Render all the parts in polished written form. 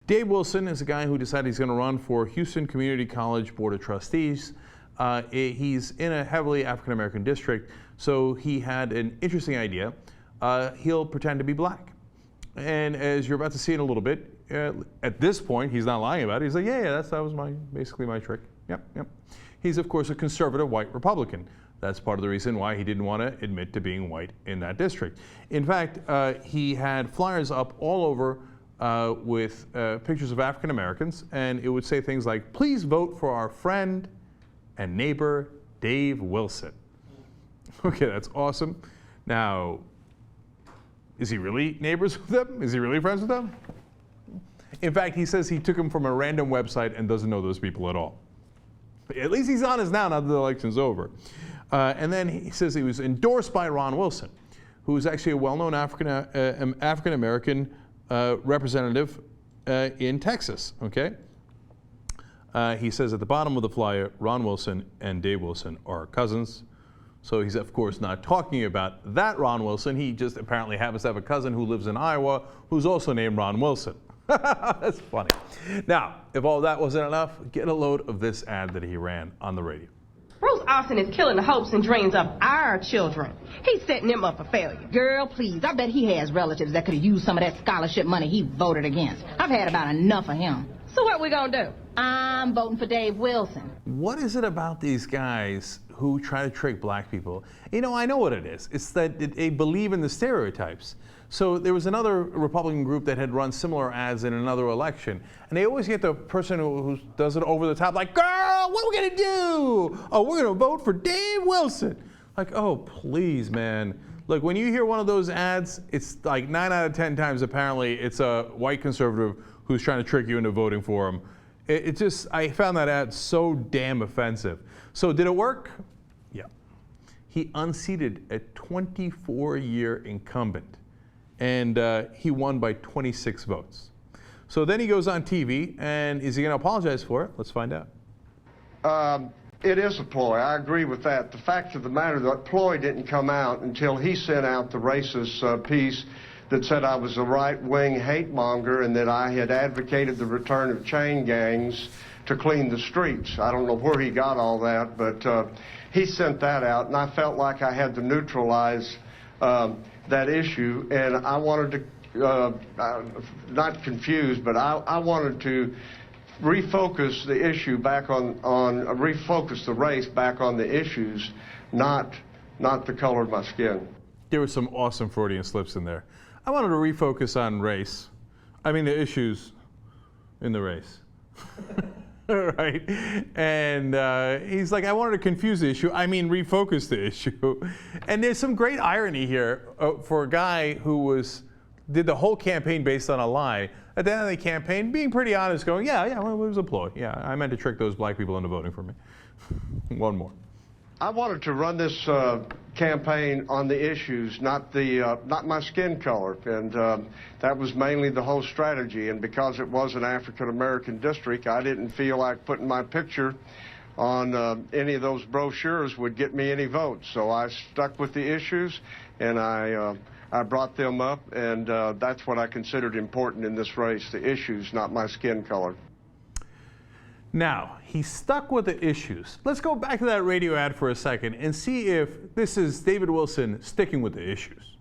Dave Wilson is a guy who decided he's going to run for Houston Community College Board of Trustees. He's in a heavily African-American district, so he had an interesting idea. He'll pretend to be black. And as you're about to see in a little bit, at this point, he's not lying about it. He's like, yeah, that was basically my trick. Yep. He's, of course, a conservative white Republican. That's part of the reason why he didn't want to admit to being white in that district. In fact, he had flyers up all over with pictures of African Americans, and it would say things like, please vote for our friend and neighbor, Dave Wilson. Okay, that's awesome. Now, is he really neighbors with them? Is he really friends with them? In fact, he says he took them from a random website and doesn't know those people at all. At least he's honest now that the election's over. And then he says he was endorsed by Ron Wilson, who is actually a well-known African-American representative in Texas, okay? He says at the bottom of the flyer, Ron Wilson and Dave Wilson are cousins. So he's, of course, not talking about that Ron Wilson. He just apparently happens to have a cousin who lives in Iowa who's also named Ron Wilson. That's funny. Now, if all that wasn't enough, get a load of this ad that he ran on the radio. Bruce Austin is killing the hopes and dreams of our children. He's setting them up for failure. Girl, please, I bet he has relatives that could have used some of that scholarship money he voted against. I've had about enough of him. So what we gonna do? I'm voting for Dave Wilson. What is it about these guys who try to trick black people? You know, I know what it is. It's that they believe in the stereotypes. So there was another Republican group that had run similar ads in another election, and they always get the person who does it over the top, like, girl, what are we gonna do? Oh, we're gonna vote for Dave Wilson. Like, oh, please, man. Look, when you hear one of those ads, it's like 9 out of 10 times apparently it's a white conservative who's trying to trick you into voting for him. I found that ad so damn offensive. So did it work? Yeah. He unseated a 24-year incumbent, and he won by 26 votes. So then he goes on TV, and is he going to apologize for it? Let's find out. It is a ploy. I agree with that. The fact of the matter, that ploy didn't come out until he sent out the racist piece that said I was a right-wing hate monger and that I had advocated the return of chain gangs to clean the streets. I don't know where he got all that, but he sent that out, and I felt like I had to neutralize that issue, and I wanted to, not confuse, but I wanted to refocus the issue back on refocus the race back on the issues, not the color of my skin. There were some awesome Freudian slips in there. I wanted to refocus on race. I mean the issues in the race. Right? And he's like, I wanted to confuse the issue. I mean refocus the issue. And there's some great irony here for a guy who did the whole campaign based on a lie. At the end of the campaign, being pretty honest, going, yeah, well, it was a ploy. Yeah, I meant to trick those black people into voting for me. One more. I wanted to run this campaign on the issues, not my skin color, and that was mainly the whole strategy. And because it was an African-American district, I didn't feel like putting my picture on any of those brochures would get me any votes. So I stuck with the issues, and I brought them up, and that's what I considered important in this race, the issues, not my skin color. Now, he stuck with the issues. Let's go back to that radio ad for a second and see if this is David Wilson sticking with the issues.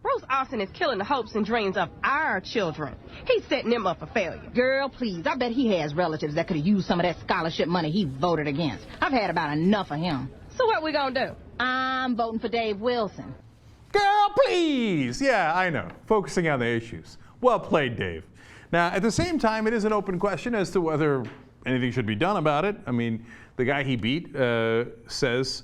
Bruce Austin is killing the hopes and dreams of our children. He's setting them up for failure. Girl, please, I bet he has relatives that could have used some of that scholarship money he voted against. I've had about enough of him. So what we gonna do? I'm voting for Dave Wilson. Girl, please! Yeah, I know. Focusing on the issues. Well played, Dave. Now, at the same time, it is an open question as to whether anything should be done about it. I mean, the guy he beat says,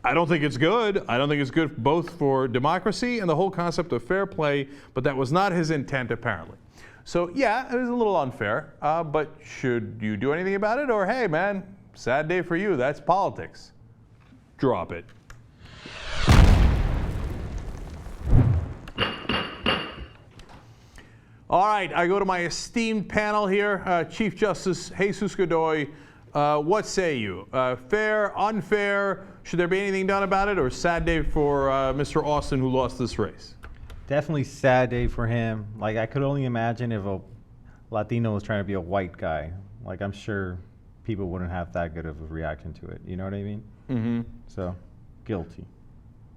I don't think it's good. I don't think it's good both for democracy and the whole concept of fair play, but that was not his intent, apparently. So, yeah, it was a little unfair, but should you do anything about it? Or, hey, man, sad day for you. That's politics. Drop it. All right, I go to my esteemed panel here. Chief Justice Jesus Godoy, what say you? Fair, unfair? Should there be anything done about it? Or sad day for Mr. Austin, who lost this race? Definitely sad day for him. Like, I could only imagine if a Latino was trying to be a white guy. Like, I'm sure people wouldn't have that good of a reaction to it. You know what I mean? Mm-hmm. So, guilty.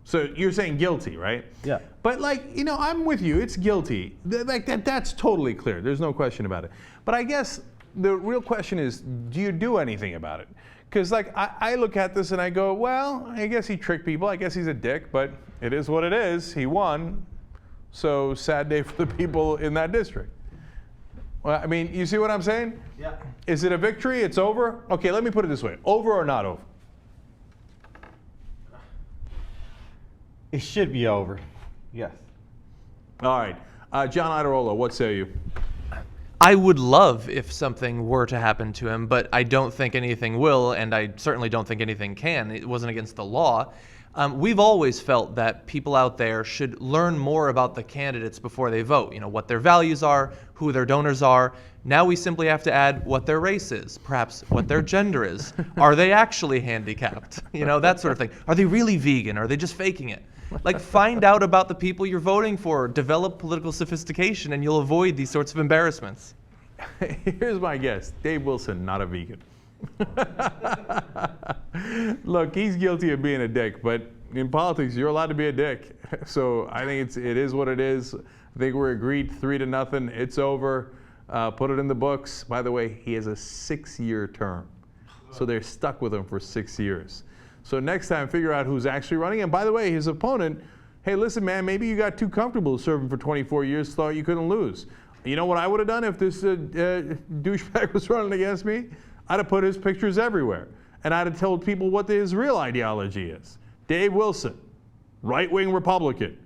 So you're saying guilty, right? Yeah. But I'm with you. It's guilty. That's totally clear. There's no question about it. But I guess the real question is, do you do anything about it? Because I look at this and I go, well, I guess he tricked people. I guess he's a dick, but it is what it is. He won. So sad day for the people in that district. Well, I mean, you see what I'm saying? Yeah. Is it a victory? It's over? Okay, let me put it this way. Over or not over? It should be over. Yes. All right. John Iderola, what say you? I would love if something were to happen to him, but I don't think anything will, and I certainly don't think anything can. It wasn't against the law. We've always felt that people out there should learn more about the candidates before they vote. You know, what their values are, who their donors are. Now we simply have to add what their race is, perhaps what their gender is. Are they actually handicapped? You know, that sort of thing. Are they really vegan? Are they just faking it? Like, find out about the people you're voting for, develop political sophistication, and you'll avoid these sorts of embarrassments. Here's my guess. Dave Wilson, not a vegan. Look, he's guilty of being a dick, but in politics, you're allowed to be a dick. So I think it is what it is. I think we're agreed 3-0. It's over. Put it in the books. By the way, he has a 6-year term. So they're stuck with him for 6 years. So next time, figure out who's actually running. And by the way, his opponent, hey, listen, man, maybe you got too comfortable serving for 24 years, thought you couldn't lose. You know what I would have done if this douchebag was running against me? I'd have put his pictures everywhere. And I'd have told people what his real ideology is. Dave Wilson, right-wing Republican.